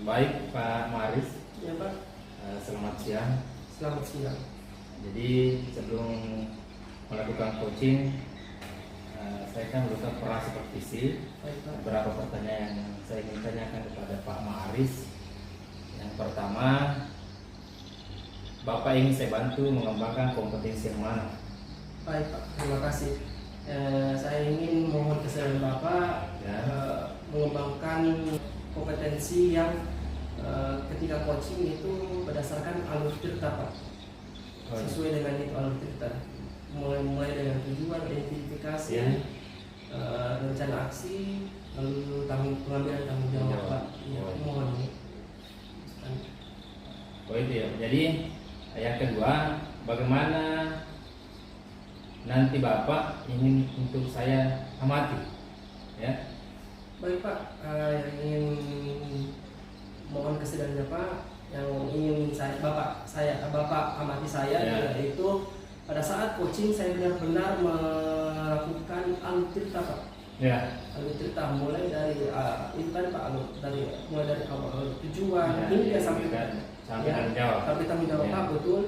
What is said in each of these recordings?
Baik Pak Maris, Ya Pak, selamat siang. selamat siang. Jadi sebelum melakukan coaching, saya kan melakukan pernah supervisi. Baik Pak. Beberapa pertanyaan yang saya ingin tanyakan kepada Pak Maris. Yang pertama, Bapak ingin saya bantu mengembangkan kompetensi yang mana? Baik Pak, terima kasih. Saya ingin mohon kesediaan Bapak Ya. mengembangkan kompetensi yang ketika coaching itu berdasarkan alur cerita Pak. Sesuai dengan itu alur cerita. Mulai dengan tujuan, identifikasi, Ya. rencana aksi, lalu pengambilan tanggung jawab Pak. Ya, mohon. Oh itu ya. Jadi yang kedua, bagaimana nanti Bapak ingin untuk saya amati? Ya. Baik Pak, yang ingin mohon kesediaannya Pak, yang ingin Bapak amati saya Ya. yaitu pada saat coaching saya benar-benar melakukan alur cerita Pak. Ya. Alur cerita mulai dari itu tadi Pak, mulai dari awal tujuan Ya, ini dia sampai tanggung jawab. sampai tanggung jawab Ya. Pak, betul.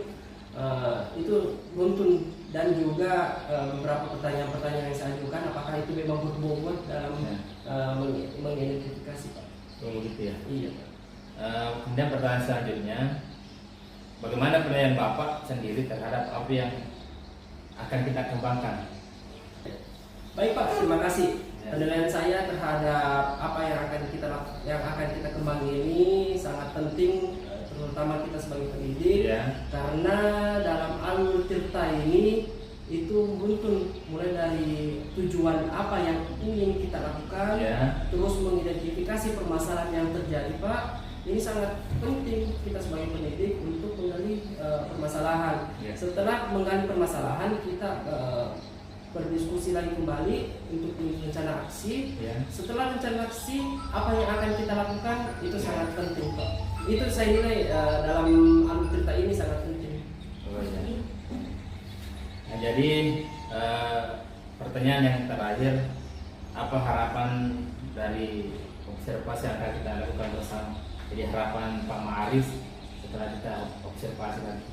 Itu beruntun dan juga beberapa pertanyaan-pertanyaan yang saya ajukan apakah itu memang berbobot dalam mengidentifikasi Pak. Tunggu gitu ya. Iya Pak. Kemudian pertanyaan selanjutnya, bagaimana penilaian Bapak sendiri terhadap apa yang akan kita kembangkan? Baik Pak, terima kasih. Ya. Penilaian saya terhadap apa yang akan kita kembangkan ini sangat penting, terutama kita sebagai pendidik, Ya. karena dalam alur cerita ini itu beruntun mulai dari tujuan apa yang ingin kita lakukan, Ya. terus mengidentifikasi permasalahan yang terjadi Pak. Ini sangat penting kita sebagai pendidik untuk menggali permasalahan. Ya. Setelah menggali permasalahan, kita berdiskusi lagi kembali untuk rencana aksi. Ya. Setelah rencana aksi, apa yang akan kita lakukan itu sangat penting Pak. Itu saya nilai dalam alur cerita ini sangat penting. Oh, ya. Nah, jadi pertanyaan yang terakhir, apa harapan dari observasi yang akan kita lakukan bersama? Jadi harapan Pak Maris setelah kita observasi lagi.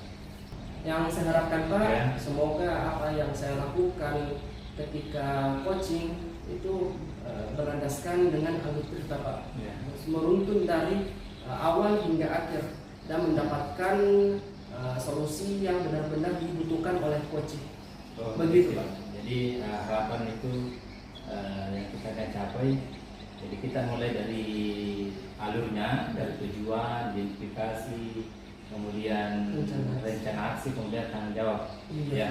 Yang saya harapkan Pak, Ya. semoga apa yang saya lakukan ketika coaching itu berlandaskan dengan alur cerita Pak. Ya. Meruntun dari awal hingga akhir dan mendapatkan solusi yang benar-benar dibutuhkan oleh coaching. Oh, Begitu, gitu. Pak. Jadi harapan itu yang kita akan capai. Jadi kita mulai dari alurnya, dari tujuan, identifikasi, kemudian rencana aksi, kemudian tanggung jawab. Iya. Ya.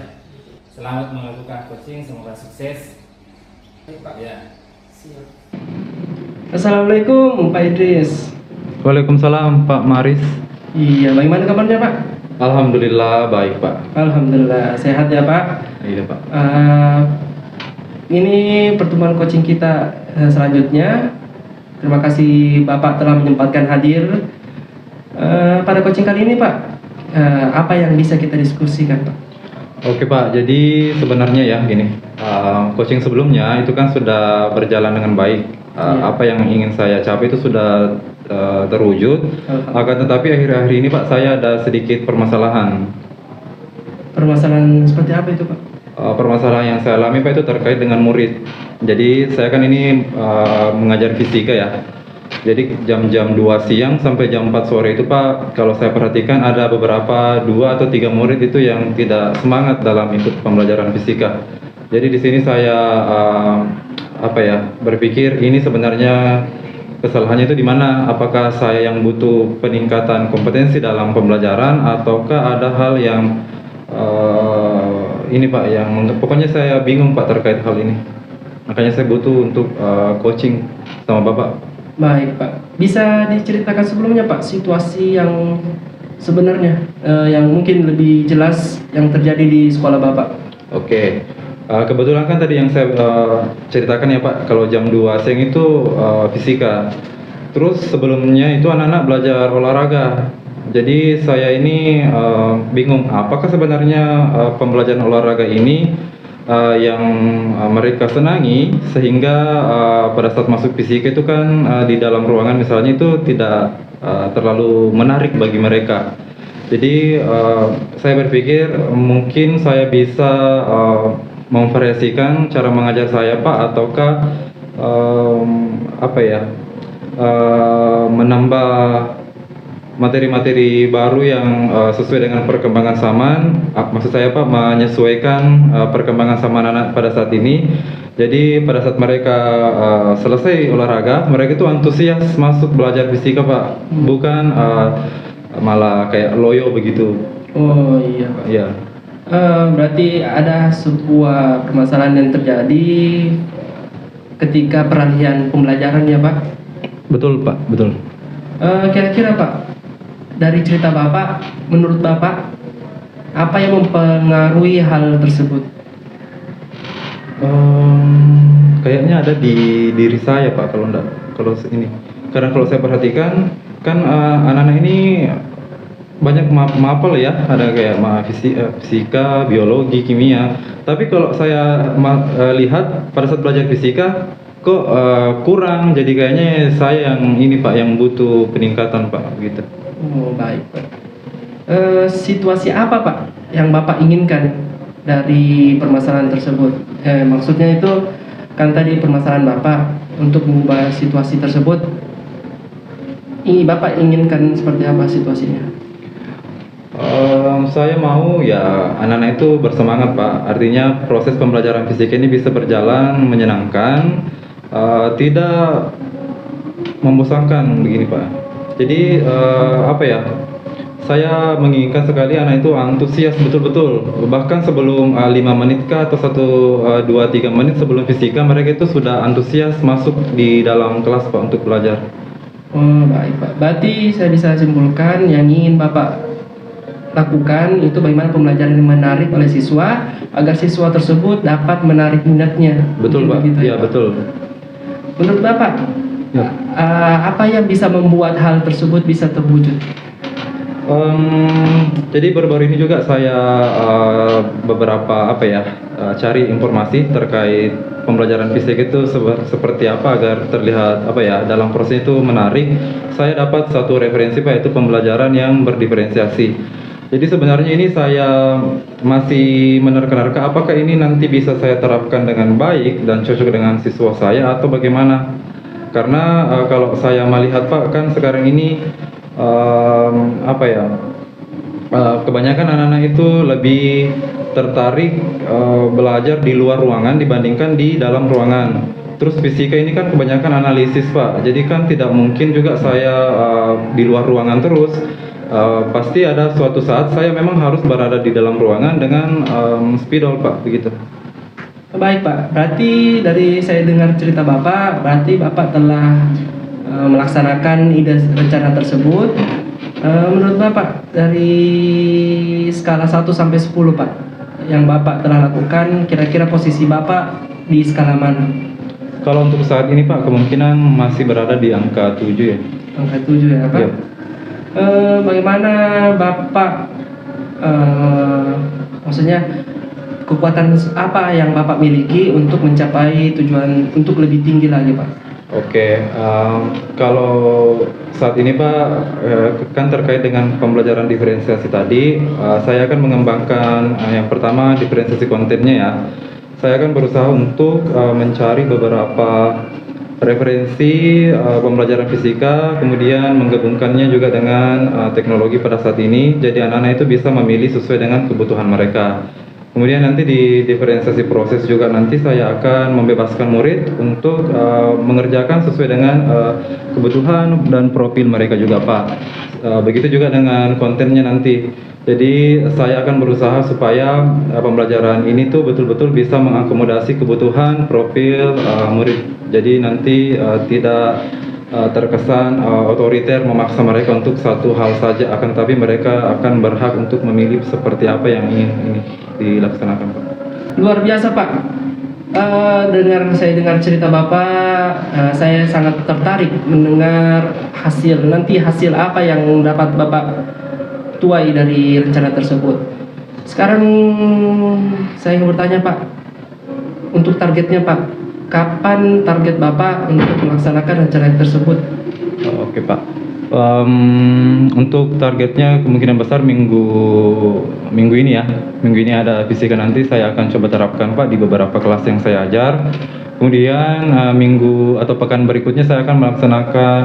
Selamat melakukan coaching, semoga sukses. Baik, Pak. Ya. Siap. Assalamualaikum Pak Idris. Waalaikumsalam Pak Maris. Iya, bagaimana kabarnya Pak? Alhamdulillah baik Pak. Alhamdulillah sehat ya Pak. Iya Pak. Ini pertemuan coaching kita selanjutnya. Terima kasih Bapak telah menyempatkan hadir pada coaching kali ini Pak. Apa yang bisa kita diskusikan Pak? Oke Pak, jadi sebenarnya ya gini, coaching sebelumnya itu kan sudah berjalan dengan baik. Iya. Apa yang ingin saya capai itu sudah terwujud. Akan tetapi akhir-akhir ini Pak, saya ada sedikit permasalahan. Permasalahan seperti apa itu Pak? Permasalahan yang saya alami Pak itu terkait dengan murid. Jadi saya kan ini mengajar fisika ya. Jadi jam-jam 2 siang sampai jam 4 sore itu Pak, kalau saya perhatikan ada beberapa 2 atau 3 murid itu yang tidak semangat dalam ikut pembelajaran fisika. Jadi di sini saya berpikir ini sebenarnya kesalahannya itu di mana? Apakah saya yang butuh peningkatan kompetensi dalam pembelajaran ataukah ada hal yang ini Pak yang pokoknya saya bingung Pak terkait hal ini. Makanya saya butuh untuk coaching sama Bapak. Baik Pak, bisa diceritakan sebelumnya Pak situasi yang sebenarnya yang mungkin lebih jelas yang terjadi di sekolah Bapak. Oke. Kebetulan kan tadi yang saya ceritakan ya Pak, kalau jam 2 siang itu fisika. Terus sebelumnya itu anak-anak belajar olahraga. Jadi saya ini bingung, apakah sebenarnya pembelajaran olahraga ini yang mereka senangi, sehingga pada saat masuk fisika itu kan di dalam ruangan misalnya itu tidak terlalu menarik bagi mereka. Jadi saya berpikir mungkin saya bisa memvariasikan cara mengajar saya Pak, ataukah menambah materi-materi baru yang sesuai dengan perkembangan zaman. Maksud saya Pak, menyesuaikan perkembangan zaman anak pada saat ini. Jadi pada saat mereka selesai olahraga, mereka itu antusias masuk belajar fisika Pak, bukan malah kayak loyo begitu. Oh iya Pak. Iya. Berarti ada sebuah permasalahan yang terjadi ketika peralihan pembelajaran ya Pak? Betul Pak, betul. Kira-kira Pak, dari cerita Bapak, menurut Bapak apa yang mempengaruhi hal tersebut? Kayaknya ada di diri saya Pak, kalau ini. Karena kalau saya perhatikan kan anak-anak ini banyak mapel ya, ada kayak fisika, biologi, kimia. Tapi kalau saya lihat pada saat belajar fisika kok kurang, jadi kayaknya saya yang ini Pak, yang butuh peningkatan Pak, gitu. Oh baik Pak. Situasi apa Pak yang Bapak inginkan dari permasalahan tersebut? Maksudnya itu kan tadi permasalahan Bapak untuk mengubah situasi tersebut. Ini Bapak inginkan seperti apa situasinya? Saya mau ya anak-anak itu bersemangat Pak. Artinya proses pembelajaran fisika ini bisa berjalan menyenangkan, tidak membosankan begini Pak. Jadi saya menginginkan sekali anak itu antusias betul-betul. Bahkan sebelum 5 menit kah atau 1, 2, 3 menit sebelum fisika, mereka itu sudah antusias masuk di dalam kelas Pak untuk belajar. Oh baik Pak. Berarti saya bisa simpulkan yang ingin Bapak lakukan itu bagaimana pembelajaran yang menarik oleh siswa agar siswa tersebut dapat menarik minatnya. Betul Pak. Begitu, Ya betul. Menurut Bapak, Ya. apa yang bisa membuat hal tersebut bisa terwujud? Jadi baru-baru ini juga saya cari informasi terkait pembelajaran fisika itu seperti apa agar terlihat dalam proses itu menarik. Saya dapat satu referensi Pak, yaitu pembelajaran yang berdiferensiasi. Jadi sebenarnya ini saya masih menerka-nerka apakah ini nanti bisa saya terapkan dengan baik dan cocok dengan siswa saya atau bagaimana. Karena kalau saya melihat Pak, kan sekarang ini kebanyakan anak-anak itu lebih tertarik belajar di luar ruangan dibandingkan di dalam ruangan. Terus fisika ini kan kebanyakan analisis Pak, jadi kan tidak mungkin juga saya di luar ruangan terus. Pasti ada suatu saat saya memang harus berada di dalam ruangan dengan spidol Pak, begitu. Baik Pak, berarti dari saya dengar cerita Bapak, berarti Bapak telah melaksanakan ide rencana tersebut. Menurut Bapak, dari skala 1 sampai 10 Pak, yang Bapak telah lakukan, kira-kira posisi Bapak di skala mana? Kalau untuk saat ini Pak, kemungkinan masih berada di angka 7 ya. Angka 7 ya Pak? Ya. Bagaimana Bapak, maksudnya kekuatan apa yang Bapak miliki untuk mencapai tujuan untuk lebih tinggi lagi Pak? Oke, kalau saat ini Pak, kan terkait dengan pembelajaran diferensiasi tadi, saya akan mengembangkan yang pertama diferensiasi kontennya ya. Saya akan berusaha untuk mencari beberapa referensi pembelajaran fisika, kemudian menggabungkannya juga dengan teknologi pada saat ini, jadi anak-anak itu bisa memilih sesuai dengan kebutuhan mereka. Kemudian nanti di diferensiasi proses juga nanti saya akan membebaskan murid untuk mengerjakan sesuai dengan kebutuhan dan profil mereka juga Pak. Begitu juga dengan kontennya nanti. Jadi saya akan berusaha supaya pembelajaran ini tuh betul-betul bisa mengakomodasi kebutuhan profil murid. Jadi nanti tidak terkesan otoriter memaksa mereka untuk satu hal saja, akan tapi mereka akan berhak untuk memilih seperti apa yang ingin ini dilaksanakan Pak. Luar biasa Pak. Saya dengar cerita Bapak, saya sangat tertarik mendengar hasil apa yang dapat Bapak tuai dari rencana tersebut. Sekarang saya ingin bertanya Pak, untuk targetnya Pak, kapan target Bapak untuk melaksanakan rencana tersebut? Oke Pak. Untuk targetnya kemungkinan besar minggu ini ya. Minggu ini ada fisika, nanti saya akan coba terapkan Pak di beberapa kelas yang saya ajar. Kemudian minggu atau pekan berikutnya saya akan melaksanakan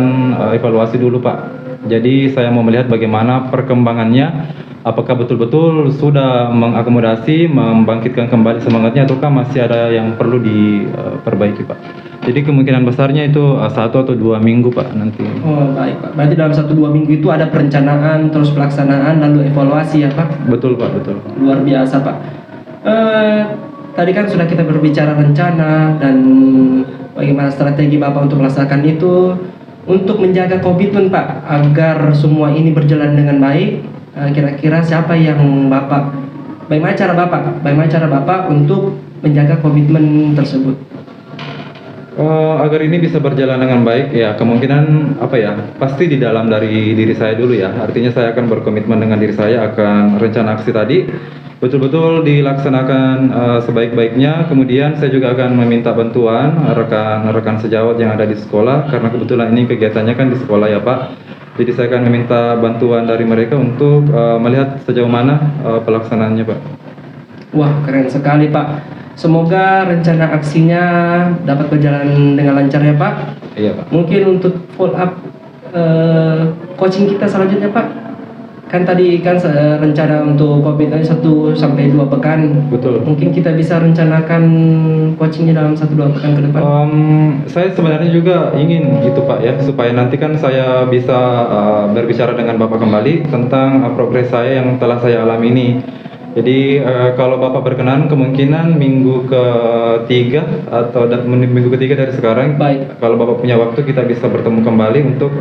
evaluasi dulu Pak. Jadi saya mau melihat bagaimana perkembangannya, apakah betul-betul sudah mengakomodasi, membangkitkan kembali semangatnya, ataukah masih ada yang perlu diperbaiki Pak. Jadi kemungkinan besarnya itu 1 atau 2 minggu Pak nanti. Oh baik Pak, berarti dalam 1-2 minggu itu ada perencanaan, terus pelaksanaan, lalu evaluasi ya Pak? Betul Pak, betul. Luar biasa Pak. Tadi kan sudah kita berbicara rencana dan bagaimana strategi Bapak untuk melaksanakan itu. Untuk menjaga komitmen Pak, agar semua ini berjalan dengan baik, kira-kira siapa yang bagaimana cara Bapak untuk menjaga komitmen tersebut? Agar ini bisa berjalan dengan baik ya, kemungkinan pasti di dalam dari diri saya dulu ya. Artinya saya akan berkomitmen dengan diri saya akan rencana aksi tadi betul-betul dilaksanakan sebaik-baiknya. Kemudian saya juga akan meminta bantuan rekan-rekan sejawat yang ada di sekolah, karena kebetulan ini kegiatannya kan di sekolah ya Pak. Jadi saya akan meminta bantuan dari mereka untuk melihat sejauh mana pelaksanaannya Pak. Wah, keren sekali Pak. Semoga rencana aksinya dapat berjalan dengan lancar ya Pak. Iya Pak. Mungkin untuk follow up coaching kita selanjutnya Pak. Kan tadi kan rencana untuk komitmen 1-2 pekan. Betul. Mungkin kita bisa rencanakan coachingnya dalam 1-2 pekan ke depan. Saya sebenarnya juga ingin itu Pak ya, supaya nanti kan saya bisa berbicara dengan Bapak kembali tentang progres saya yang telah saya alami ini. Jadi kalau Bapak berkenan, kemungkinan minggu ke-3 atau minggu ke-3 dari sekarang, Baik. kalau Bapak punya waktu, kita bisa bertemu kembali untuk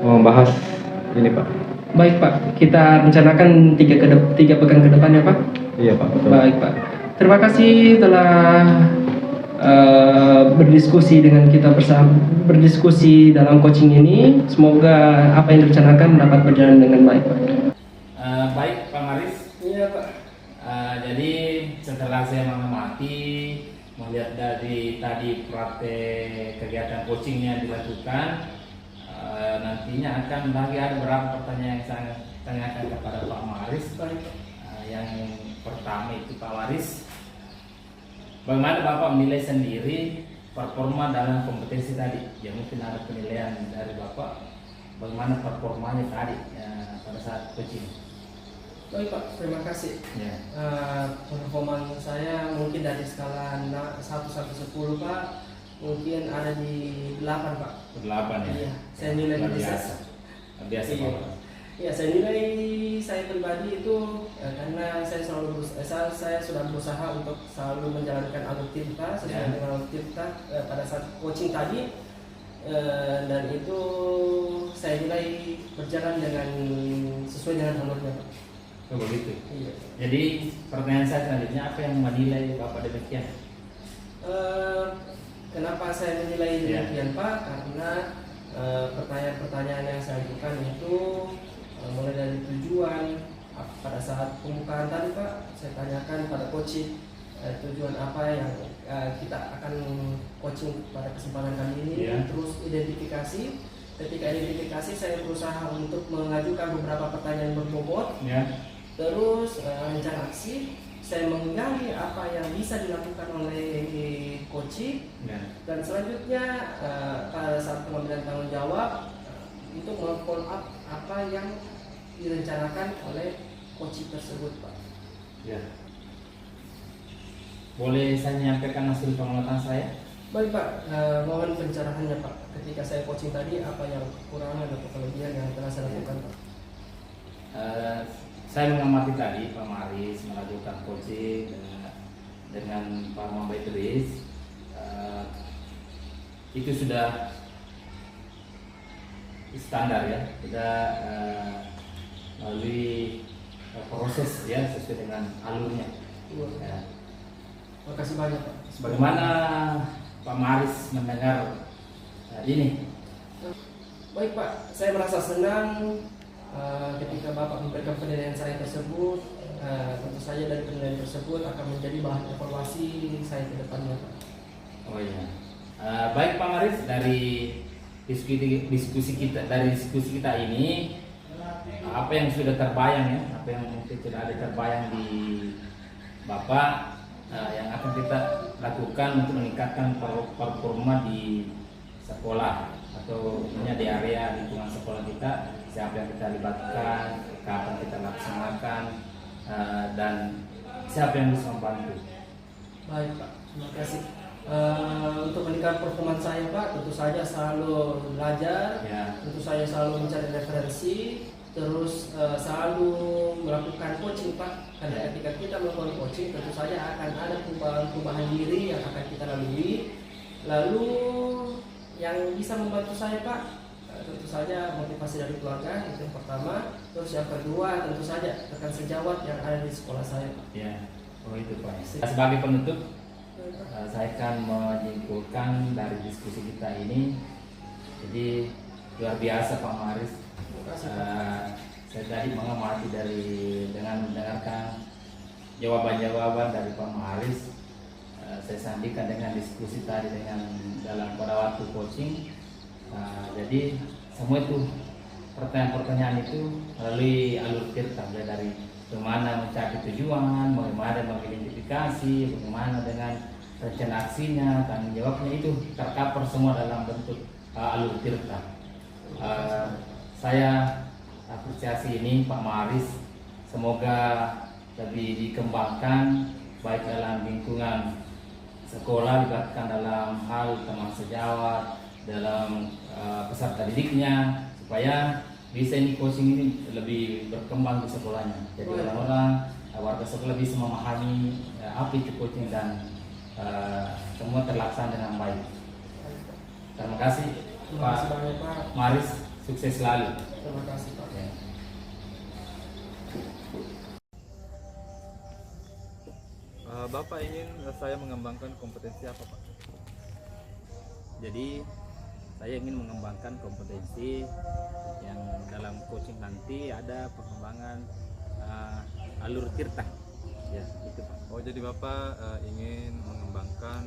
membahas ini Pak. Baik Pak, kita rencanakan 3 pekan ke depan ya Pak. Iya Pak, betul. Baik Pak, terima kasih telah berdiskusi dengan kita bersama, berdiskusi dalam coaching ini. Semoga apa yang direncanakan dapat berjalan dengan baik Pak. Baik Pak Maris. Iya Pak. Jadi setelah saya mengamati, melihat dari tadi praktek kegiatan coachingnya dilakukan, nantinya akan lagi ada beberapa pertanyaan yang saya tanyakan kepada Pak Maris. Yang pertama itu Pak Maris, bagaimana Bapak menilai sendiri performa dalam kompetensi tadi? Ya mungkin ada penilaian dari Bapak, bagaimana performanya tadi pada saat coaching? Baik Pak, terima kasih. Ya. Performa saya mungkin dari skala 1 sampai 10 Pak, mungkin ada di 8 Pak. 8 ya? Iya, saya nilai luar di biasa. Biasa Iya. Pak. Ya, saya nilai saya pribadi itu karena saya sudah berusaha untuk selalu menjalankan alur tirta sesuai dengan alur tirta pada saat coaching tadi, dan itu saya nilai berjalan dengan sesuai dengan alurnya Pak. Oh begitu. Iya. Jadi pertanyaan saya selanjutnya, apa yang menilai Bapak demikian? Kenapa saya menilai Ya. demikian Pak? Karena pertanyaan-pertanyaan yang saya ajukan itu mulai dari tujuan pada saat pembukaan tadi Pak, saya tanyakan pada coaching tujuan apa yang kita akan coaching pada kesempatan kali ini. Ya. Terus identifikasi. Ketika identifikasi saya berusaha untuk mengajukan beberapa pertanyaan berbobot. Ya. Terus rencana aksi, saya menggali apa yang bisa dilakukan oleh coaching. Ya. Dan selanjutnya pada saat pengambilan tanggung jawab untuk follow up apa yang direncanakan oleh coaching tersebut Pak. Ya. Boleh saya menyampaikan hasil pengamatan saya? Baik Pak, mohon pencerahannya Pak. Ketika saya coaching tadi, apa yang kekurangan atau kelebihan yang telah saya lakukan Pak? Saya mengamati tadi Pak Maris melakukan coaching dengan Pak Muhammad Idris. Itu sudah standar ya, sudah melalui proses ya sesuai dengan alurnya. Ya. Terima kasih banyak Pak. Bagaimana Pak Maris mendengar ini? Baik Pak, saya merasa senang ketika Bapak memberikan penilaian saya tersebut, tentu saja dari penilaian tersebut akan menjadi bahan evaluasi saya ke depannya, Pak. Oh iya. Baik Pak Maris, dari diskusi kita ini, apa yang sudah terbayang ya, apa yang mungkin sudah ada terbayang di Bapak, yang akan kita lakukan untuk meningkatkan performa di sekolah atau di area lingkungan sekolah kita, siapa yang kita libatkan, kapan kita laksanakan, dan siapa yang bisa membantu. Baik Pak, terima kasih. Untuk meningkatkan performa saya Pak, tentu saja selalu belajar, Ya. tentu saja selalu mencari referensi, terus selalu melakukan coaching Pak. Karena ketika kita melakukan coaching, tentu saja akan ada perubahan diri yang akan kita lalui. Lalu yang bisa membantu saya Pak, tentu saja motivasi dari keluarga itu yang pertama. Terus yang kedua tentu saja rekan sejawat yang ada di sekolah saya Pak. Ya. Oh itu Pak. Sebagai penutup, saya akan menyimpulkan dari diskusi kita ini. Jadi luar biasa Pak Maris. Saya tadi mengamati dengan mendengarkan jawaban-jawaban dari Pak Maris. Saya sandingkan dengan diskusi tadi pada waktu coaching. Jadi semua itu pertanyaan-pertanyaan itu melalui alur tirta, dari bagaimana mencapai tujuan, bagaimana mengidentifikasi, bagaimana dengan rencana aksinya, tanggung jawabnya, itu tercover semua dalam bentuk alur tirta. Saya apresiasi ini Pak Maris, semoga lebih dikembangkan baik dalam lingkungan sekolah, libatkan dalam hal teman sejawat, dalam peserta didiknya, supaya bisa ini coaching ini lebih berkembang di sekolahnya. Jadi orang-orang warga sekolah bisa memahami apa itu coaching dan semua terlaksana dengan baik. Terima kasih Pak Maris, sukses selalu. Terima kasih Pak. Ya. Bapak ingin saya mengembangkan kompetensi apa Pak? Jadi saya ingin mengembangkan kompetensi yang dalam coaching nanti ada pengembangan alur tirta. Ya, itu Pak. Oh jadi Bapak ingin mengembangkan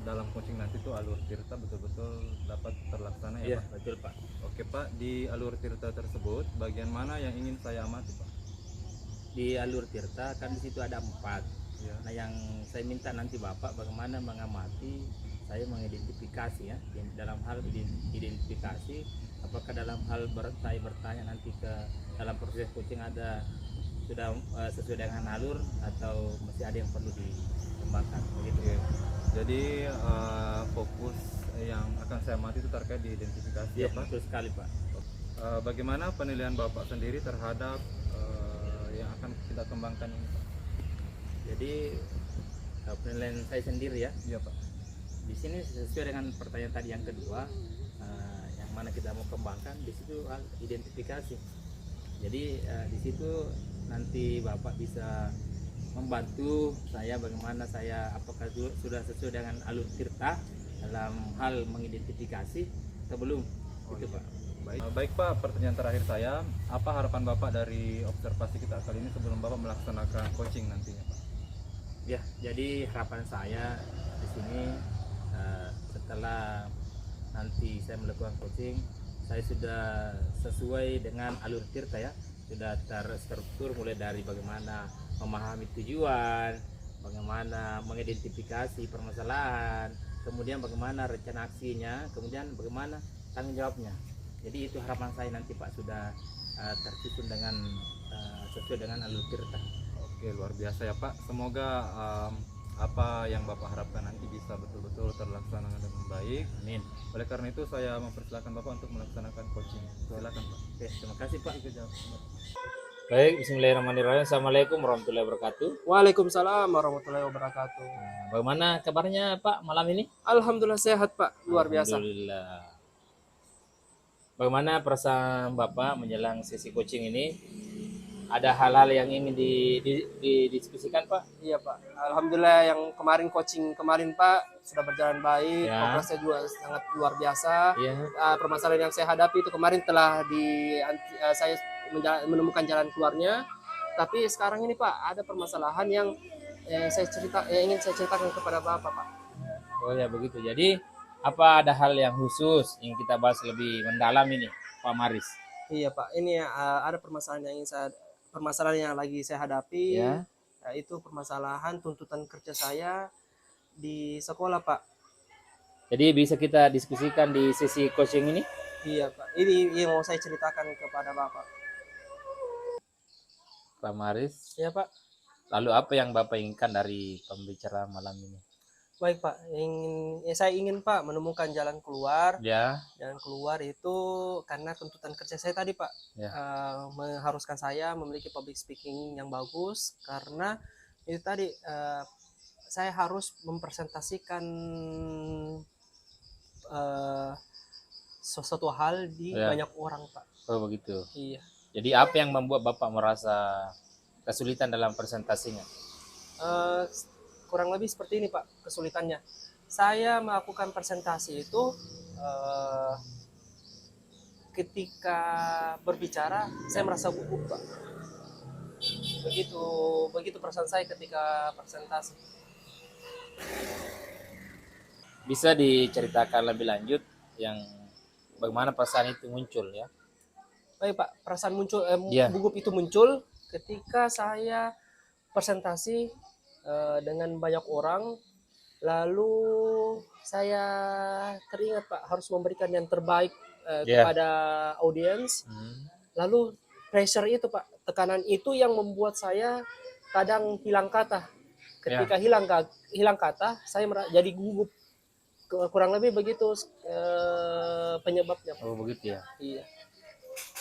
dalam coaching nanti tuh alur tirta betul-betul dapat terlaksana ya Iya, Pak? betul Pak. Oke Pak, di alur tirta tersebut bagian mana yang ingin saya amati Pak? Di alur tirta kan di situ ada 4. Ya. Nah, yang saya minta nanti Bapak bagaimana mengamati, saya mengidentifikasi ya, dalam hal identifikasi, apakah dalam hal saya bertanya nanti ke dalam proses coaching ada sudah sesuai dengan alur atau masih ada yang perlu dikembangkan begitu. Oke. Jadi fokus yang akan saya amati itu terkait di identifikasi Ya, ya Pak? betul sekali Pak. Bagaimana penilaian Bapak sendiri terhadap yang akan kita kembangkan ini Pak? Jadi penilaian saya sendiri ya, Iya Pak. di sini sesuai dengan pertanyaan tadi yang kedua, yang mana kita mau kembangkan, di situ identifikasi. Jadi di situ nanti Bapak bisa membantu saya bagaimana saya apakah sudah sesuai dengan alur tirta dalam hal mengidentifikasi atau belum. Itu Pak. Baik Pak, pertanyaan terakhir saya, apa harapan Bapak dari observasi kita kali ini sebelum Bapak melaksanakan coaching nantinya Pak? Ya, jadi harapan saya di sini setelah nanti saya melakukan coaching, saya sudah sesuai dengan alur tirta ya, sudah terstruktur mulai dari bagaimana memahami tujuan, bagaimana mengidentifikasi permasalahan, kemudian bagaimana rencana aksinya, kemudian bagaimana tanggung jawabnya. Jadi itu harapan saya nanti Pak, sudah tersusun dengan sesuai dengan alur tirta. Oke, luar biasa ya Pak. Semoga apa yang Bapak harapkan nanti bisa betul-betul terlaksana dengan baik. Amin. Oleh karena itu saya mempersilahkan Bapak untuk melaksanakan coaching. Silakan Pak. Oke, terima kasih Pak. Oke, jawab. Baik, bismillahirrahmanirrahim. Assalamualaikum warahmatullahi wabarakatuh. Waalaikumsalam warahmatullahi wabarakatuh. Bagaimana kabarnya Pak malam ini? Alhamdulillah sehat Pak, luar biasa. Alhamdulillah. Bagaimana perasaan Bapak menjelang sesi coaching ini? Ada hal-hal yang ingin didiskusikan Pak? Iya Pak, alhamdulillah yang kemarin coaching kemarin Pak sudah berjalan baik, Ya. progresnya juga sangat luar biasa. Iya. Permasalahan yang saya hadapi itu kemarin telah saya menemukan jalan keluarnya. Tapi sekarang ini Pak ada permasalahan yang ingin saya ceritakan kepada Bapak Pak. Oh ya begitu. Jadi apa ada hal yang khusus yang kita bahas lebih mendalam ini Pak Maris? Iya Pak, ini ada permasalahan yang lagi saya hadapi, Ya. yaitu permasalahan tuntutan kerja saya di sekolah Pak. Jadi bisa kita diskusikan di sesi coaching ini? Iya Pak, ini yang mau saya ceritakan kepada Bapak. Pak Maris. Iya Pak. Lalu apa yang Bapak inginkan dari pembicaraan malam ini? Baik Pak, saya ingin Pak menemukan jalan keluar. Ya. Jalan keluar itu karena tuntutan kerja saya tadi Pak, Ya. mengharuskan saya memiliki public speaking yang bagus, karena itu tadi saya harus mempresentasikan sesuatu hal di Ya. banyak orang Pak. Oh begitu. Iya. Jadi apa yang membuat Bapak merasa kesulitan dalam presentasinya? Kurang lebih seperti ini Pak kesulitannya. Saya melakukan presentasi itu ketika berbicara saya merasa gugup Pak. Begitu perasaan saya ketika presentasi. Bisa diceritakan lebih lanjut yang bagaimana perasaan itu muncul ya? Baik Pak, perasaan Ya. gugup itu muncul ketika saya presentasi dengan banyak orang, lalu saya teringat Pak harus memberikan yang terbaik Ya. kepada audiens. Lalu pressure itu Pak, tekanan itu yang membuat saya kadang hilang kata. Ketika hilang kata, saya jadi gugup. Kurang lebih begitu penyebabnya Pak. Oh begitu ya. Iya.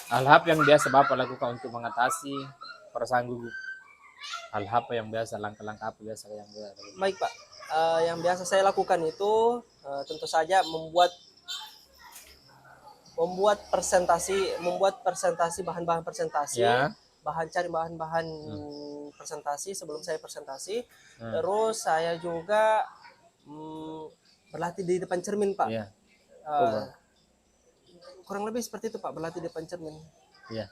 Hal apa yang biasa Bapak lakukan untuk mengatasi perasaan gugup? Hal apa yang biasa, langkah-langkah apa biasa yang biasa? Baik Pak, yang biasa saya lakukan itu tentu saja membuat presentasi, bahan-bahan presentasi, Ya. cari bahan-bahan presentasi sebelum saya presentasi. Terus saya juga berlatih di depan cermin Pak. Ya. Kurang lebih seperti itu Pak, berlatih di depan cermin. Ya.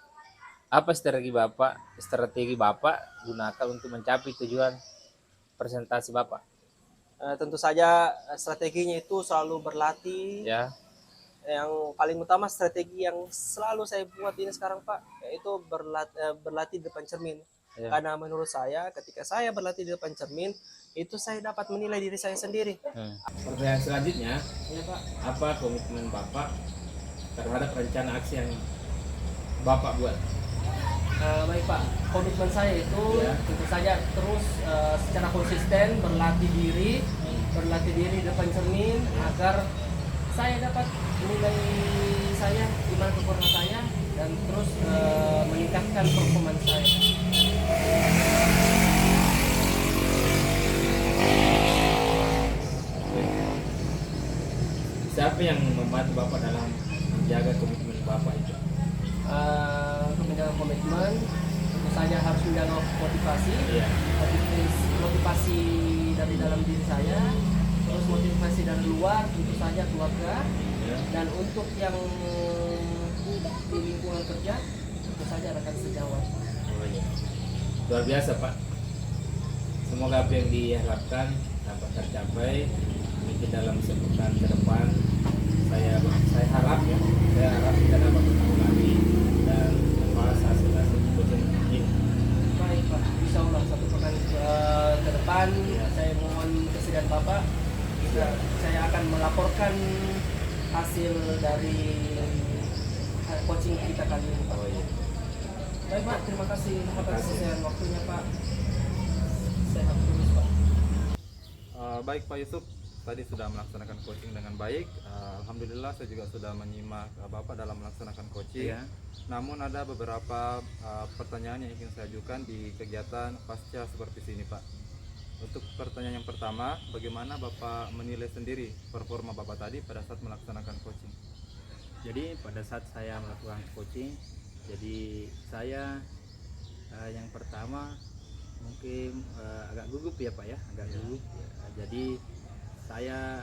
Apa strategi Bapak gunakan untuk mencapai tujuan presentasi Bapak? Tentu saja strateginya itu selalu berlatih. Ya. Yang paling utama strategi yang selalu saya buat ini sekarang Pak, yaitu berlatih di depan cermin. Ya. Karena menurut saya ketika saya berlatih di depan cermin, itu saya dapat menilai diri saya sendiri. Pertanyaan selanjutnya, ya Pak, apa komitmen Bapak terhadap rencana aksi yang Bapak buat? Baik Pak, komitmen saya itu tentu saja terus secara konsisten berlatih diri di depan cermin agar saya dapat menilai saya di mana kekurangan saya dan terus meningkatkan performa saya. Siapa yang membantu Bapak dalam menjaga komitmen Bapak itu? Untuk menjaga komitmen tentu saja harus menjaga motivasi. Iya. Motivasi dari dalam diri saya, terus motivasi dari luar tentu saja keluarga. Ya. Dan untuk yang di lingkungan kerja tentu saja rekan sejawat. Oh, iya. Luar biasa Pak. Semoga apa yang diharapkan dapat tercapai. Mungkin dalam sepekan ke depan saya harap kita dapat bertemu lagi dan membahas hasil-hasil coaching ini. Baik Pak, insya Allah satu pekan ke depan saya mohon kesediaan Bapak. Saya akan melaporkan hasil dari coaching kita kali ini Pak. Oh, iya. Baik Pak, terima kasih atas kesediaan waktunya Pak. Sehat terus Pak. Baik Pak Yusuf, tadi sudah melaksanakan coaching dengan baik. Alhamdulillah saya juga sudah menyimak Bapak dalam melaksanakan coaching. Ya. Namun ada beberapa pertanyaan yang ingin saya ajukan di kegiatan pasca seperti ini Pak. Untuk pertanyaan yang pertama, bagaimana Bapak menilai sendiri performa Bapak tadi pada saat melaksanakan coaching? Jadi pada saat saya melakukan coaching, jadi saya Yang pertama mungkin agak gugup ya Pak ya, agak gugup. Jadi saya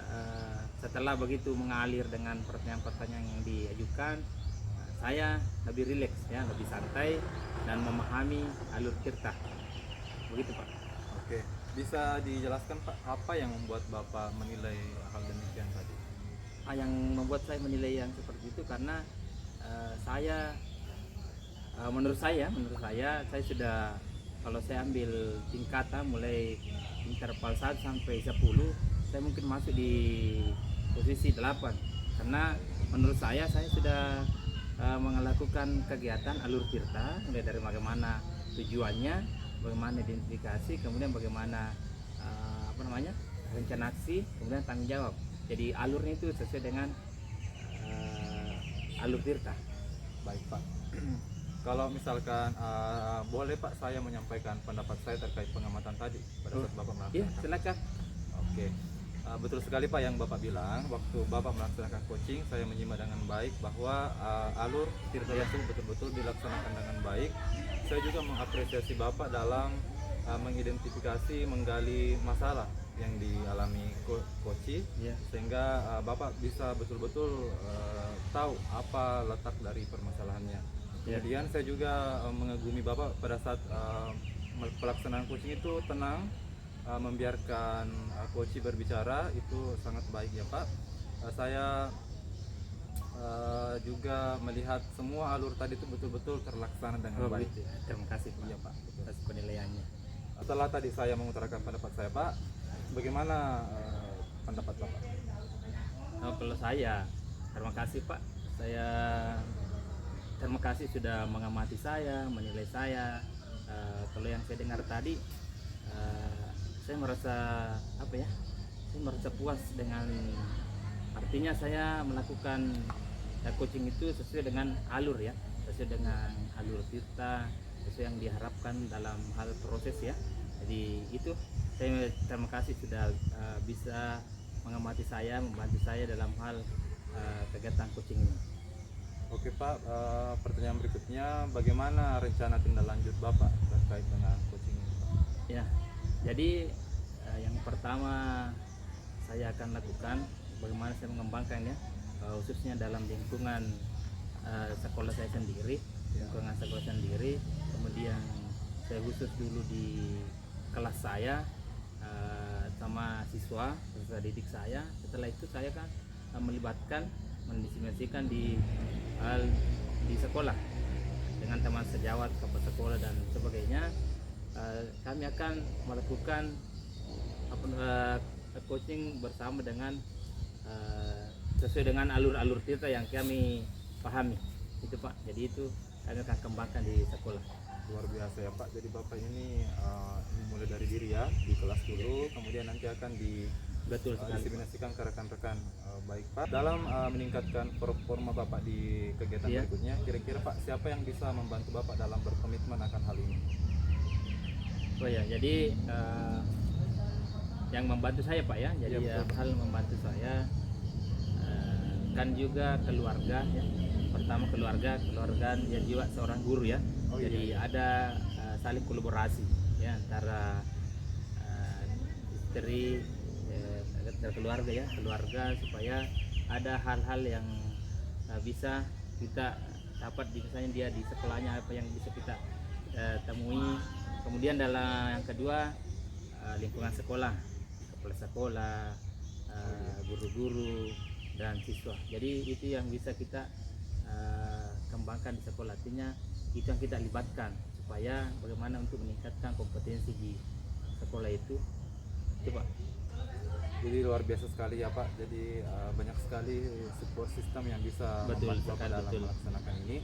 setelah begitu mengalir dengan pertanyaan-pertanyaan yang diajukan, saya lebih rileks ya, lebih santai dan memahami alur tirta. Begitu Pak. Oke, bisa dijelaskan Pak apa yang membuat Bapak menilai hal demikian tadi? Yang membuat saya menilai yang seperti itu karena saya menurut saya sudah, kalau saya ambil tingkatan mulai interval 1 sampai 10, saya mungkin masuk di posisi 8 karena menurut saya sudah melakukan kegiatan alur tirta mulai dari bagaimana tujuannya, bagaimana identifikasi, kemudian bagaimana rencana aksi, kemudian tanggung jawab. Jadi alurnya itu sesuai dengan alur tirta. Baik Pak. Kalau misalkan boleh Pak saya menyampaikan pendapat saya terkait pengamatan tadi pada saat Bapak melaksanakan. Iya, silakan. Oke. Betul sekali Pak yang Bapak bilang, waktu Bapak melaksanakan coaching saya menyimak dengan baik bahwa alur tirta itu betul-betul dilaksanakan dengan baik. Saya juga mengapresiasi Bapak dalam mengidentifikasi, menggali masalah yang dialami coach, sehingga Bapak bisa betul-betul tahu apa letak dari permasalahannya. Kemudian saya juga mengagumi Bapak pada saat pelaksanaan coaching itu tenang, membiarkan coach berbicara, itu sangat baik ya Pak. Saya juga melihat semua alur tadi itu betul-betul terlaksana dengan baik. Terima kasih Pak. Iya Pak. Atas penilaiannya. Setelah tadi saya mengutarakan pendapat saya Pak, bagaimana pendapat Bapak? Kalau saya, terima kasih Pak. Saya terima kasih sudah mengamati saya, menilai saya. Kalau yang saya dengar tadi, saya merasa saya merasa puas dengan, artinya saya melakukan coaching itu sesuai dengan alur ya, sesuai dengan alur tirta, sesuai yang diharapkan dalam hal proses ya. Jadi itu saya terima kasih sudah bisa mengamati saya, membantu saya dalam hal kegiatan coaching ini. Oke Pak, pertanyaan berikutnya, bagaimana rencana tindak lanjut Bapak terkait dengan coaching ini Pak? Ya, jadi yang pertama saya akan lakukan bagaimana saya mengembangkan ya, khususnya dalam lingkungan sekolah saya sendiri, kemudian saya khusus dulu di kelas saya sama siswa, peserta didik saya. Setelah itu saya kan melibatkan, mendistribusikan di sekolah dengan teman sejawat, kepala sekolah dan sebagainya. Kami akan melakukan coaching bersama dengan sesuai dengan alur-alur tirta yang kami pahami itu Pak. Jadi itu kami akan kembangkan di sekolah. Luar biasa ya Pak, jadi Bapak ini mulai dari diri ya, di kelas dulu, kemudian nanti akan diseminasikan ke rekan-rekan. Baik Pak, dalam meningkatkan performa Bapak di kegiatan berikutnya, kira-kira Pak siapa yang bisa membantu Bapak dalam berkomitmen akan hal ini? Oh ya, jadi yang membantu saya Pak ya, jadi hal membantu saya kan juga keluarga ya. Pertama keluarga dia juga seorang guru ya. Jadi ada saling kolaborasi ya antara istri keluarga supaya ada hal-hal yang bisa kita dapat, misalnya dia di sekolahnya apa yang bisa kita temui. Kemudian dalam yang kedua lingkungan sekolah, kepala sekolah, guru-guru dan siswa. Jadi itu yang bisa kita kembangkan di sekolah, artinya itu yang kita libatkan supaya bagaimana untuk meningkatkan kompetensi di sekolah itu. Coba. Jadi luar biasa sekali ya Pak, jadi banyak sekali support system yang bisa membantu Bapak dalam melaksanakan ini.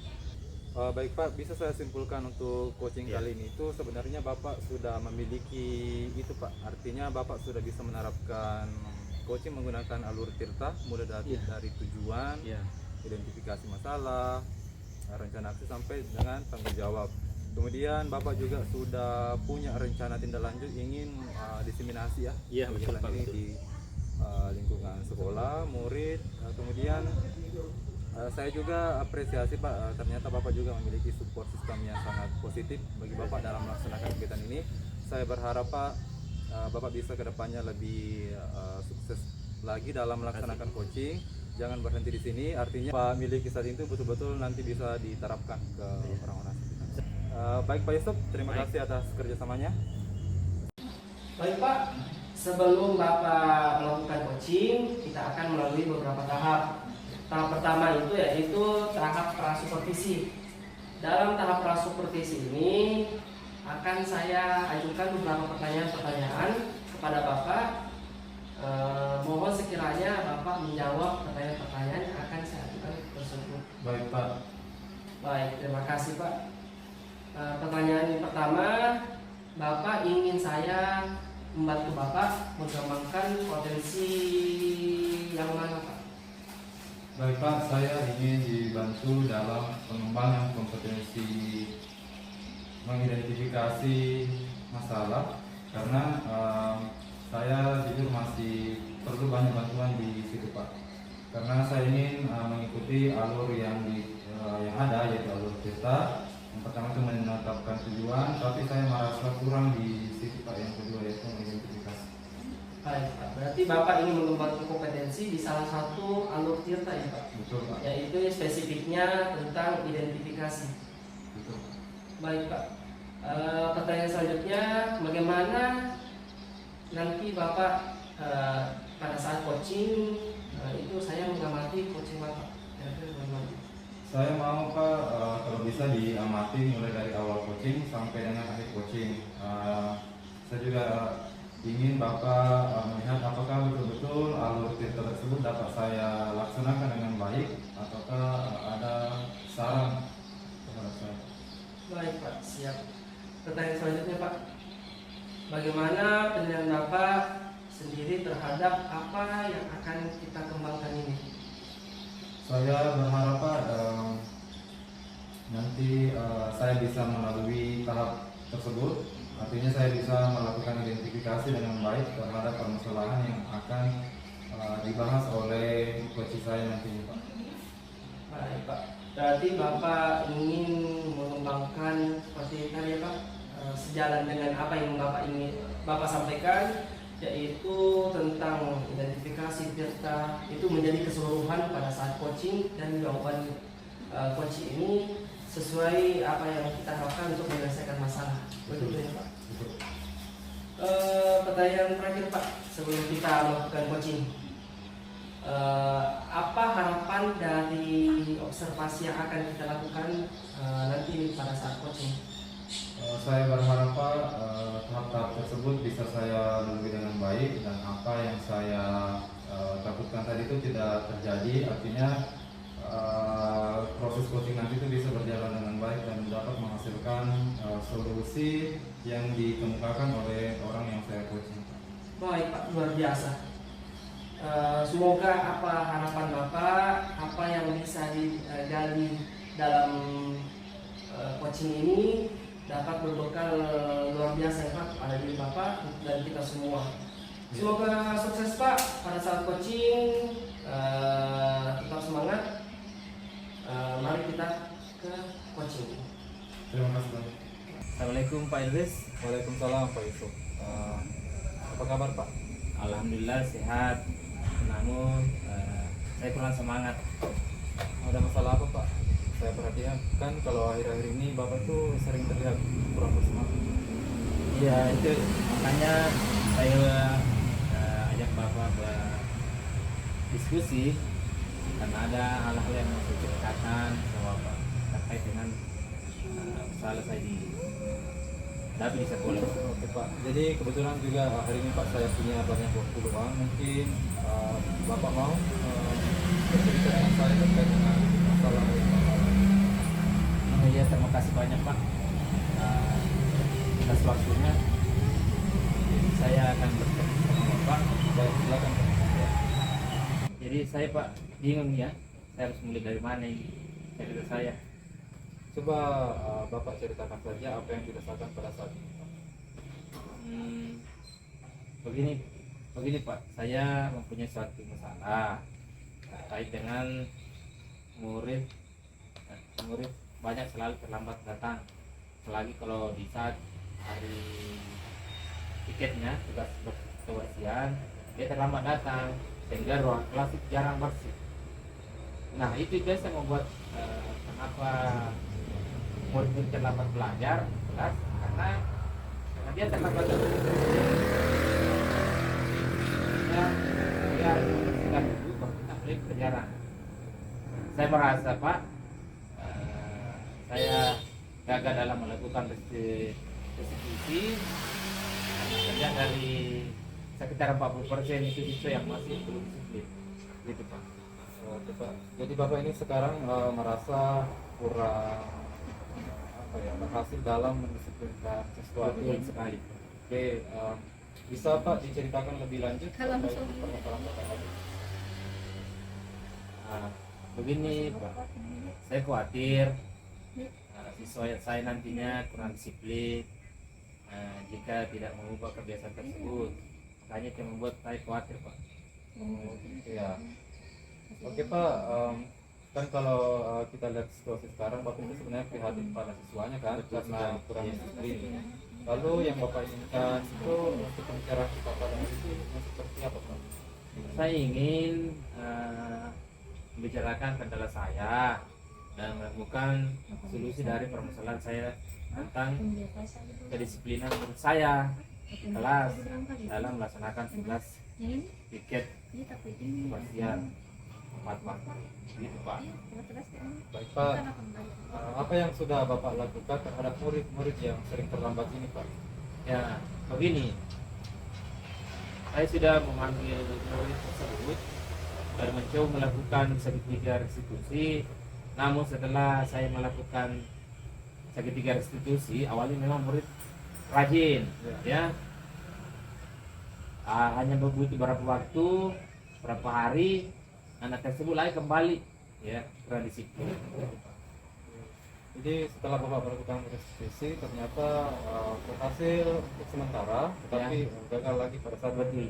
Baik Pak, bisa saya simpulkan untuk coaching kali ini itu sebenarnya Bapak sudah memiliki itu Pak, artinya Bapak sudah bisa menerapkan coaching menggunakan alur tirta mulai dari tujuan, identifikasi masalah, rencana aksi sampai dengan tanggung jawab. Kemudian Bapak juga sudah punya rencana tindak lanjut ingin diseminasi ya, kegiatan ini di lingkungan sekolah, murid, kemudian Saya juga apresiasi Pak, ternyata Bapak juga memiliki support system yang sangat positif bagi Bapak dalam melaksanakan kegiatan ini. Saya berharap Pak, Bapak bisa kedepannya lebih sukses lagi dalam melaksanakan coaching. Jangan berhenti di sini, artinya Pak miliki saat itu betul-betul nanti bisa diterapkan ke orang-orang sekitar. Baik Pak Yusuf, terima kasih atas kerjasamanya. Baik Pak, sebelum Bapak melakukan coaching, kita akan melalui beberapa tahap. Tahap pertama itu yaitu tahap prasupervisi. Dalam tahap prasupervisi ini akan saya ajukan beberapa pertanyaan-pertanyaan kepada Bapak. Mohon sekiranya Bapak menjawab pertanyaan-pertanyaan yang akan saya ajukan tersebut. Baik Pak. Baik, terima kasih Pak. Pertanyaan pertama, Bapak ingin saya membantu Bapak mengembangkan potensi yang mana Pak? Baik Pak, saya ingin dibantu dalam pengembangan kompetensi mengidentifikasi masalah karena saya jujur masih perlu banyak bantuan di situ Pak. Karena saya ingin mengikuti alur yang ada yaitu alur kita. Yang pertama itu menetapkan tujuan, tapi saya merasa kurang di situ Pak. Yang kedua yaitu mengidentifikasi. Baik Pak, berarti Bapak ingin mengembangkan kompetensi di salah satu alur tirta ya Pak? Betul Pak. Yaitu spesifiknya tentang identifikasi. Betul. Baik Pak. Pertanyaan selanjutnya, bagaimana nanti Bapak pada saat coaching itu saya mengamati coaching Bapak? Bagaimana? Saya mau Pak kalau bisa diamati mulai dari awal coaching sampai dengan akhir coaching. Saya juga ingin Bapak melihat apakah betul-betul alur tirta tersebut dapat saya laksanakan dengan baik ataukah ada saran kepada saya. Baik Pak, siap. Pertanyaan selanjutnya Pak, bagaimana penilaian Bapak sendiri terhadap apa yang akan kita kembangkan ini? Saya berharap Pak nanti saya bisa melalui tahap tersebut. Artinya saya bisa melakukan identifikasi dengan baik terhadap permasalahan yang akan dibahas oleh coach saya nantinya Pak. Baik Pak, berarti Bapak ingin mengembangkan seperti tadi ya Pak, sejalan dengan apa yang Bapak sampaikan, yaitu tentang identifikasi tirta itu menjadi keseluruhan pada saat coaching dan jawaban coaching ini sesuai apa yang kita harapkan untuk menyelesaikan masalah. Betul ya Pak? Betul. Pertanyaan terakhir Pak, sebelum kita melakukan coaching, apa harapan dari observasi yang akan kita lakukan nanti pada saat coaching? Saya berharap Pak tahap-tahap tersebut bisa saya lalui dengan baik dan apa yang saya takutkan tadi itu tidak terjadi. Artinya proses coaching nanti itu bisa berjalan dengan baik dan dapat menghasilkan solusi yang dikemukakan oleh orang yang saya coaching. Baik Pak, luar biasa. Semoga apa harapan Bapak, apa yang bisa digali dalam coaching ini dapat berbekal luar biasa ya Pak pada diri Bapak dan kita semua. Semoga sukses Pak pada saat coaching. Tetap semangat. Mari kita ke coaching. Terima kasih banyak. Assalamualaikum Pak Idris. Waalaikumsalam Pak Yusuf. Apa kabar Pak? Alhamdulillah sehat. Namun saya kurang semangat. Ada masalah apa Pak? Saya perhatikan kan kalau akhir-akhir ini Bapak tuh sering terlihat kurang bersemangat. Iya itu makanya saya ajak Bapak berdiskusi karena ada hal-hal yang mau saya ceritakan sama Bapak terkait dengan masalah saya di tapi di sekolah. Oke Pak. Jadi kebetulan juga hari ini Pak saya punya banyak waktu luang. Mungkin Bapak mau bercerita dengan saya terkait dengan masalah yang Bapak alami. Oh iya, terima kasih banyak Pak atas waktunya. Jadi saya akan bertemu sama Bapak. Baik, silakan Pak. Jadi saya Pak bingung ya, saya harus mulai dari mana ini cerita saya. Coba Bapak ceritakan saja apa yang dirasakan pada saat ini Pak. Begini Pak, saya mempunyai suatu masalah terkait dengan murid murid banyak selalu terlambat datang, apalagi kalau di saat hari piketnya, tugas kebersihan, dia terlambat datang sehingga ruang kelas itu jarang bersih. Nah itu biasa membuat kenapa murid terlambat belajar kelas, karena dia terlambat datang. Dia membersihkan dulu baru kita mulai pelajaran. Saya merasa Pak, saya gagal dalam melakukan restitusi. Kerja dari sekitar 40% itu siswa yang masih belum disiplin, gitu Pak. Oke, Pak. Jadi Bapak ini sekarang merasa kurang berhasil dalam mendisiplinkan siswa. Betul sekali. Oke, bisa Pak diceritakan lebih lanjut Kalau terkait masuk. permasalahan Bapak tadi? Begini Pak, saya khawatir siswa saya nantinya kurang disiplin jika tidak mengubah kebiasaan tersebut. Makanya itu yang membuat saya khawatir Pak. Iya. Oke Pak, kan kalau kita lihat situasi sekarang Bapak itu sebenarnya prihatin pada siswanya kan, Betul karena sekali. kurang Iya. disiplin. Lalu yang Bapak inginkan itu untuk pencerahan kita pada itu seperti apa Pak? Saya ingin membicarakan kendala saya dan menemukan solusi dari permasalahan saya tentang kedisiplinan menurut saya kelas dalam melaksanakan tugas piket kebersihan tempat Pak. Gitu Pak. Baik Pak, apa yang sudah Bapak lakukan terhadap murid-murid yang sering terlambat ini Pak? Ya, begini. Saya sudah memanggil murid tersebut dan mencoba melakukan segitiga restitusi. Namun setelah saya melakukan segitiga restitusi, awalnya memang murid rajin, ya. Hanya butuh beberapa waktu, berapa hari, anak tersebut lagi kembali, ya, kurang disiplin. Jadi setelah Bapak melakukan restitusi ternyata berhasil untuk sementara, tetapi gagal lagi pada saat Betul.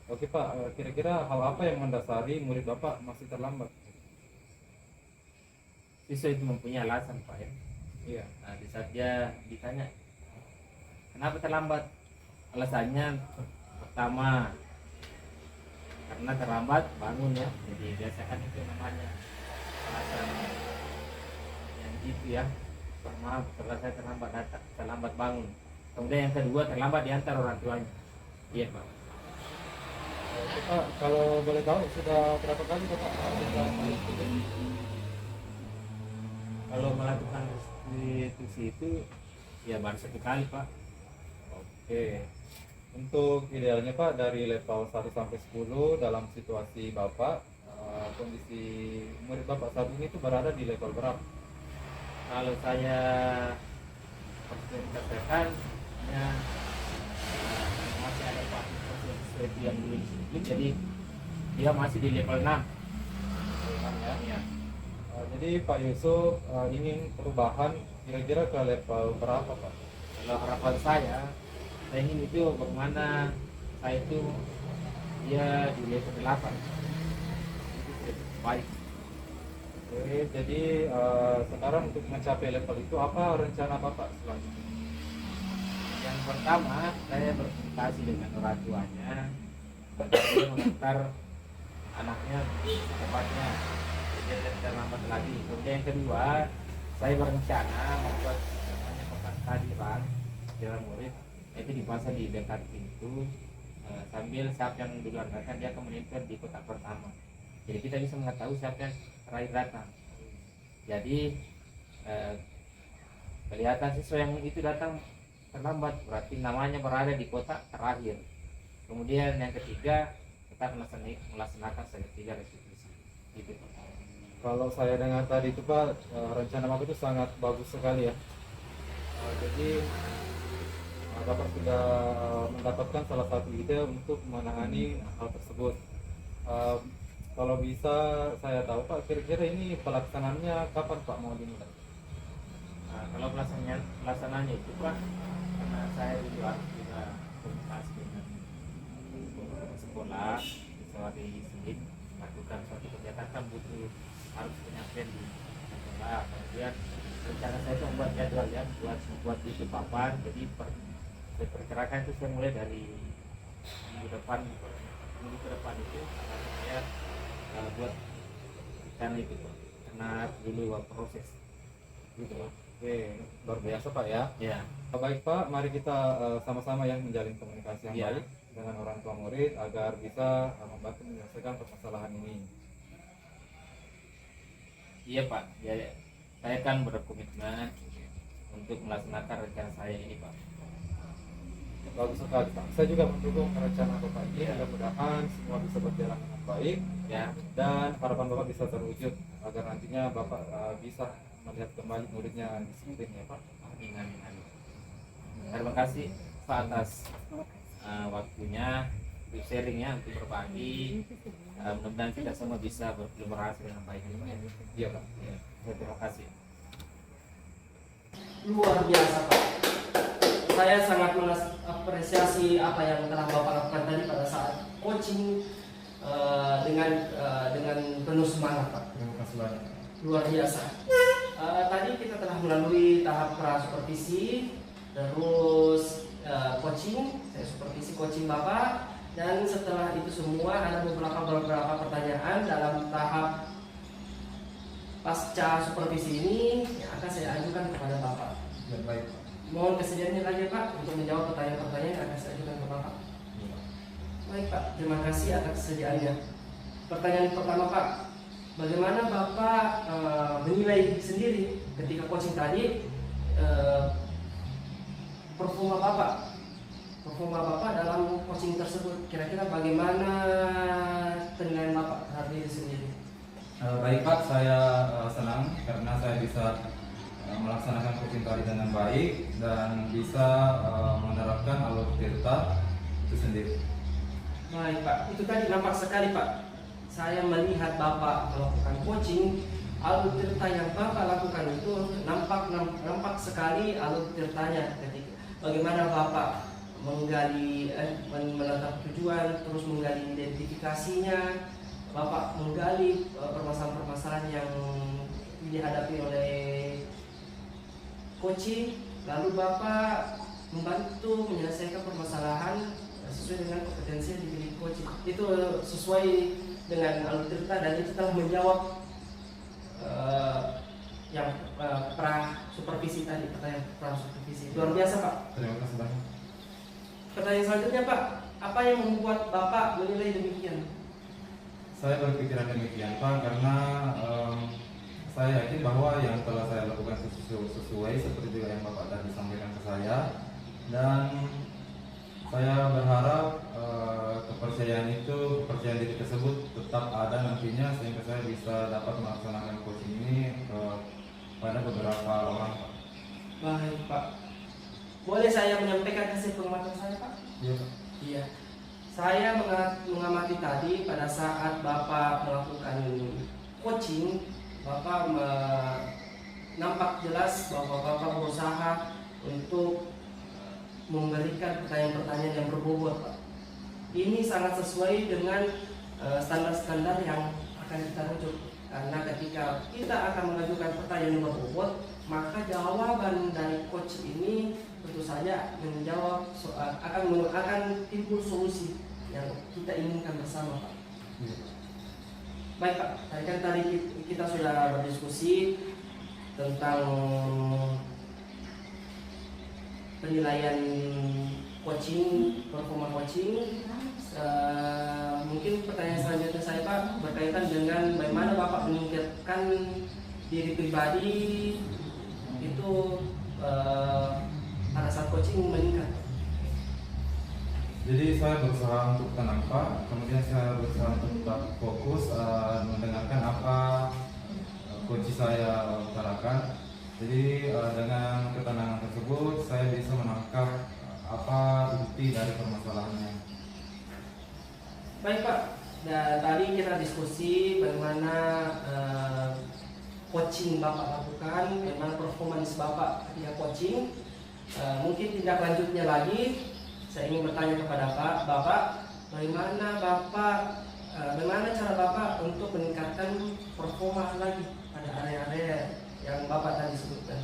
Oke Pak, kira-kira hal apa yang mendasari murid Bapak masih terlambat? Siswa itu mempunyai alasan Pak ya. Iya. Nah, di saat dia ditanya kenapa terlambat, alasannya pertama karena terlambat bangun ya. Jadi biasakan itu namanya alasan yang itu ya. Maaf, setelah saya terlambat datang, terlambat bangun. Kemudian yang kedua terlambat diantar orang tuanya. Iya Pak. Oke Pak, kalau boleh tahu sudah berapa kali Bapak melakukan restitusi? Kalau melakukan restitusi itu ya baru satu kali Pak. Oke. Untuk idealnya Pak dari level 1 sampai 10 dalam situasi Bapak, kondisi murid Bapak saat ini itu berada di level berapa? Kalau saya persentasekan hanya masih ada 40% itu yang belum disiplin, jadi dia masih di level 6 ya. Ya. Jadi Pak Yusuf ingin perubahan kira-kira ke level berapa Pak? Kalau harapan saya ingin itu bagaimana saya itu dia di level 8 itu baik. Oke, jadi sekarang untuk mencapai level itu apa rencana Bapak selanjutnya? Yang pertama saya berkomunikasi dengan orang tuanya agar dia mengantar anaknya tepatnya dia tidak terlambat lagi. Kemudian yang kedua saya berencana membuat namanya kotak kehadiran jalan murid itu dipasang di dekat pintu sambil siapa yang duluan datang dia akan menempel di kotak pertama. Jadi kita bisa mengetahui siapa yang terakhir datang. Jadi kelihatan siswa yang itu datang terlambat berarti namanya berada di kotak terakhir. Kemudian yang ketiga kita melaksanakan segitiga restitusi. Gitu. Kalau saya dengar tadi itu Pak, rencana Bapak itu sangat bagus sekali ya. Jadi Bapak sudah mendapatkan salah satu ide untuk menangani hal tersebut. Kalau bisa saya tahu Pak, kira-kira ini pelaksanaannya kapan Pak mau dimulai? Nah, kalau pelaksanaannya itu Pak, karena saya juga komunikasi dengan sekolah di Senin lakukan suatu kegiatan kan butuh harus penyampaian di sekolah. Kemudian rencana saya itu membuat jadwal ya, buat itu papan. Jadi saya perkirakan itu saya mulai dari minggu depan itu akan saya buat rencana itu Pak. Karena dulu proses gitu Pak. Oke, luar biasa Pak ya. Ya. Baik Pak, mari kita sama-sama yang menjalin komunikasi yang Ya. baik dengan orang tua murid agar bisa membantu menyelesaikan permasalahan ini. Iya Pak, ya, saya kan berkomitmen untuk melaksanakan rencana saya ini Pak. Bagus sekali Pak. Saya juga mendukung rencana Bapak ini. Ya. Mudah-mudahan semua bisa berjalan dengan baik Ya, dan harapan Bapak bisa terwujud agar nantinya Bapak bisa melihat kembali muridnya disiplin ya Pak. amin, amin, amin. Terima kasih Pak atas waktunya untuk sharingnya, untuk berbagi. Mudah-mudahan kita semua bisa berkolaborasi dengan baik. Iya Pak. Ya, terima kasih. Luar biasa Pak. Saya sangat mengapresiasi apa yang telah Bapak lakukan tadi pada saat coaching dengan penuh semangat Pak. Terima kasih banyak. Luar biasa. Tadi kita telah melalui tahap pra-supervisi, terus coaching, saya supervisi coaching Bapak, dan setelah itu semua ada beberapa pertanyaan dalam tahap pasca supervisi ini yang akan saya ajukan kepada Bapak. Ya, baik Pak. Mohon kesediaannya lagi Pak untuk menjawab pertanyaan-pertanyaan yang akan saya ajukan ke Bapak. Iya, Pak. Baik Pak, terima kasih atas kesediaannya. Pertanyaan pertama Pak, bagaimana Bapak menilai sendiri ketika coaching tadi performa Bapak dalam coaching tersebut? Kira-kira bagaimana penilaian Bapak terhadap diri sendiri? Baik Pak, saya senang karena saya bisa melaksanakan coaching tadi dengan baik dan bisa menerapkan alur tirta itu sendiri. Baik Pak, itu tadi nampak sekali Pak. Saya melihat Bapak melakukan coaching, alur tirta yang Bapak lakukan itu nampak sekali alur tirtanya. Jadi bagaimana Bapak menggali, menetap tujuan, terus menggali identifikasinya, Bapak menggali permasalahan-permasalahan yang dihadapi oleh coaching, lalu Bapak membantu menyelesaikan permasalahan sesuai dengan kompetensi yang dimiliki coaching. Itu sesuai dengan alur tirta dan itu telah menjawab yang pra-supervisi tadi, pertanyaan pra-supervisi. Luar biasa Pak. Terima kasih banyak. Pertanyaan selanjutnya Pak, apa yang membuat Bapak menilai demikian? Saya berpikiran demikian Pak karena saya yakin bahwa yang telah saya lakukan sesuai seperti juga yang Bapak tadi sampaikan ke saya, dan saya berharap kepercayaan diri tersebut tetap ada nantinya sehingga saya bisa dapat melaksanakan coaching ini pada beberapa orang Pak. Baik Pak, boleh saya menyampaikan hasil pengamatan saya Pak? Iya Pak. Iya. Saya mengamati tadi pada saat Bapak melakukan coaching, Bapak nampak jelas bahwa Bapak berusaha untuk memberikan pertanyaan-pertanyaan yang berbobot Pak. Ini sangat sesuai dengan standar-standar yang akan kita rujuk. Karena ketika kita akan mengajukan pertanyaan yang berbobot, maka jawaban dari coach ini tentu saja menjawab soal akan timbul solusi yang kita inginkan bersama Pak. Baik Pak, tadi kita sudah berdiskusi tentang penilaian coaching, performa coaching. Mungkin pertanyaan selanjutnya saya Pak berkaitan dengan bagaimana Bapak meningkatkan diri pribadi itu pada saat coaching meningkat. Jadi saya berusaha untuk tenang Pak, kemudian saya berusaha untuk tetap fokus mendengarkan apa coach saya utarakan. Jadi dengan ketenangan tersebut saya bisa menangkap apa inti dari permasalahannya. Baik Pak, dan tadi kita diskusi bagaimana coaching Bapak lakukan, bagaimana performance Bapak ketika coaching. Mungkin tindak lanjutnya lagi, saya ingin bertanya kepada Bapak, bagaimana Bapak bagaimana cara Bapak untuk meningkatkan performa lagi pada area-area yang Bapak tadi sebutkan?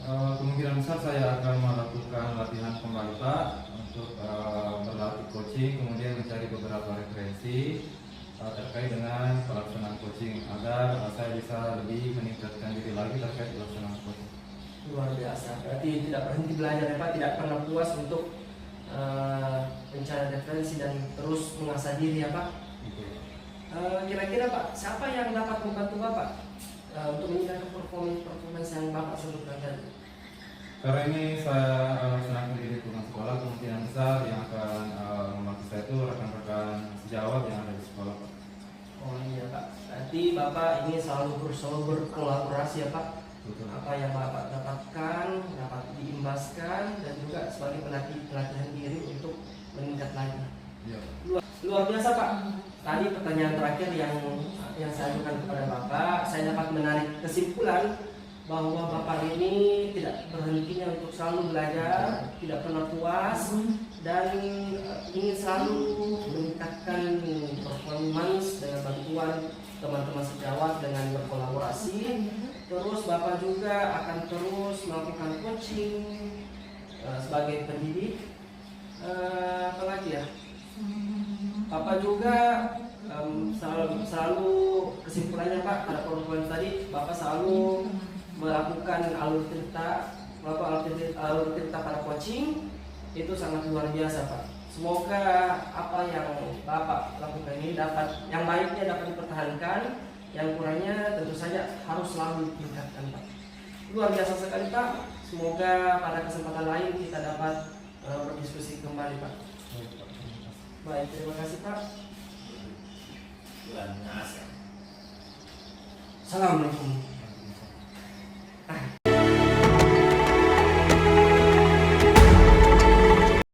Kemungkinan besar saya akan melakukan latihan kembali Pak untuk berlatih coaching, kemudian mencari beberapa referensi terkait dengan pelaksanaan coaching agar saya bisa lebih meningkatkan diri lagi terkait pelaksanaan coaching. Luar biasa, berarti tidak berhenti belajar ya Pak, tidak pernah puas untuk mencari referensi dan terus mengasah diri ya Pak. Kira-kira Pak, siapa yang dapat membantu Bapak untuk meningkatkan performance yang Bapak sebutkan tadi? Karena ini saya laksanakan di lingkungan sekolah, kemungkinan besar yang akan membantu saya itu rekan-rekan sejawat yang ada di sekolah Pak. Oh iya Pak, berarti Bapak ini selalu berkolaborasi ya Pak. Betul. Apa yang Bapak dapatkan dapat diimbaskan dan juga sebagai pelatihan diri untuk meningkat lagi. Iya. Luar biasa Pak. Tadi pertanyaan terakhir yang saya ajukan kepada Bapak, saya dapat menarik kesimpulan bahwa Bapak ini tidak berhentinya untuk selalu belajar, tidak pernah puas, dan ingin selalu meningkatkan performance dengan bantuan teman-teman sejawat dengan berkolaborasi. Terus Bapak juga akan terus melakukan coaching sebagai pendidik. Apalagi ya? Bapak juga selalu kesimpulannya Pak pada perempuan tadi, Bapak selalu melakukan alur cerita pada coaching itu sangat luar biasa Pak. Semoga apa yang Bapak lakukan ini yang baiknya dapat dipertahankan, yang kurangnya tentu saja harus selalu ditingkatkan Pak. Luar biasa sekali Pak. Semoga pada kesempatan lain kita dapat berdiskusi kembali Pak. Baik, terima kasih Pak. Luar biasa. Assalamualaikum.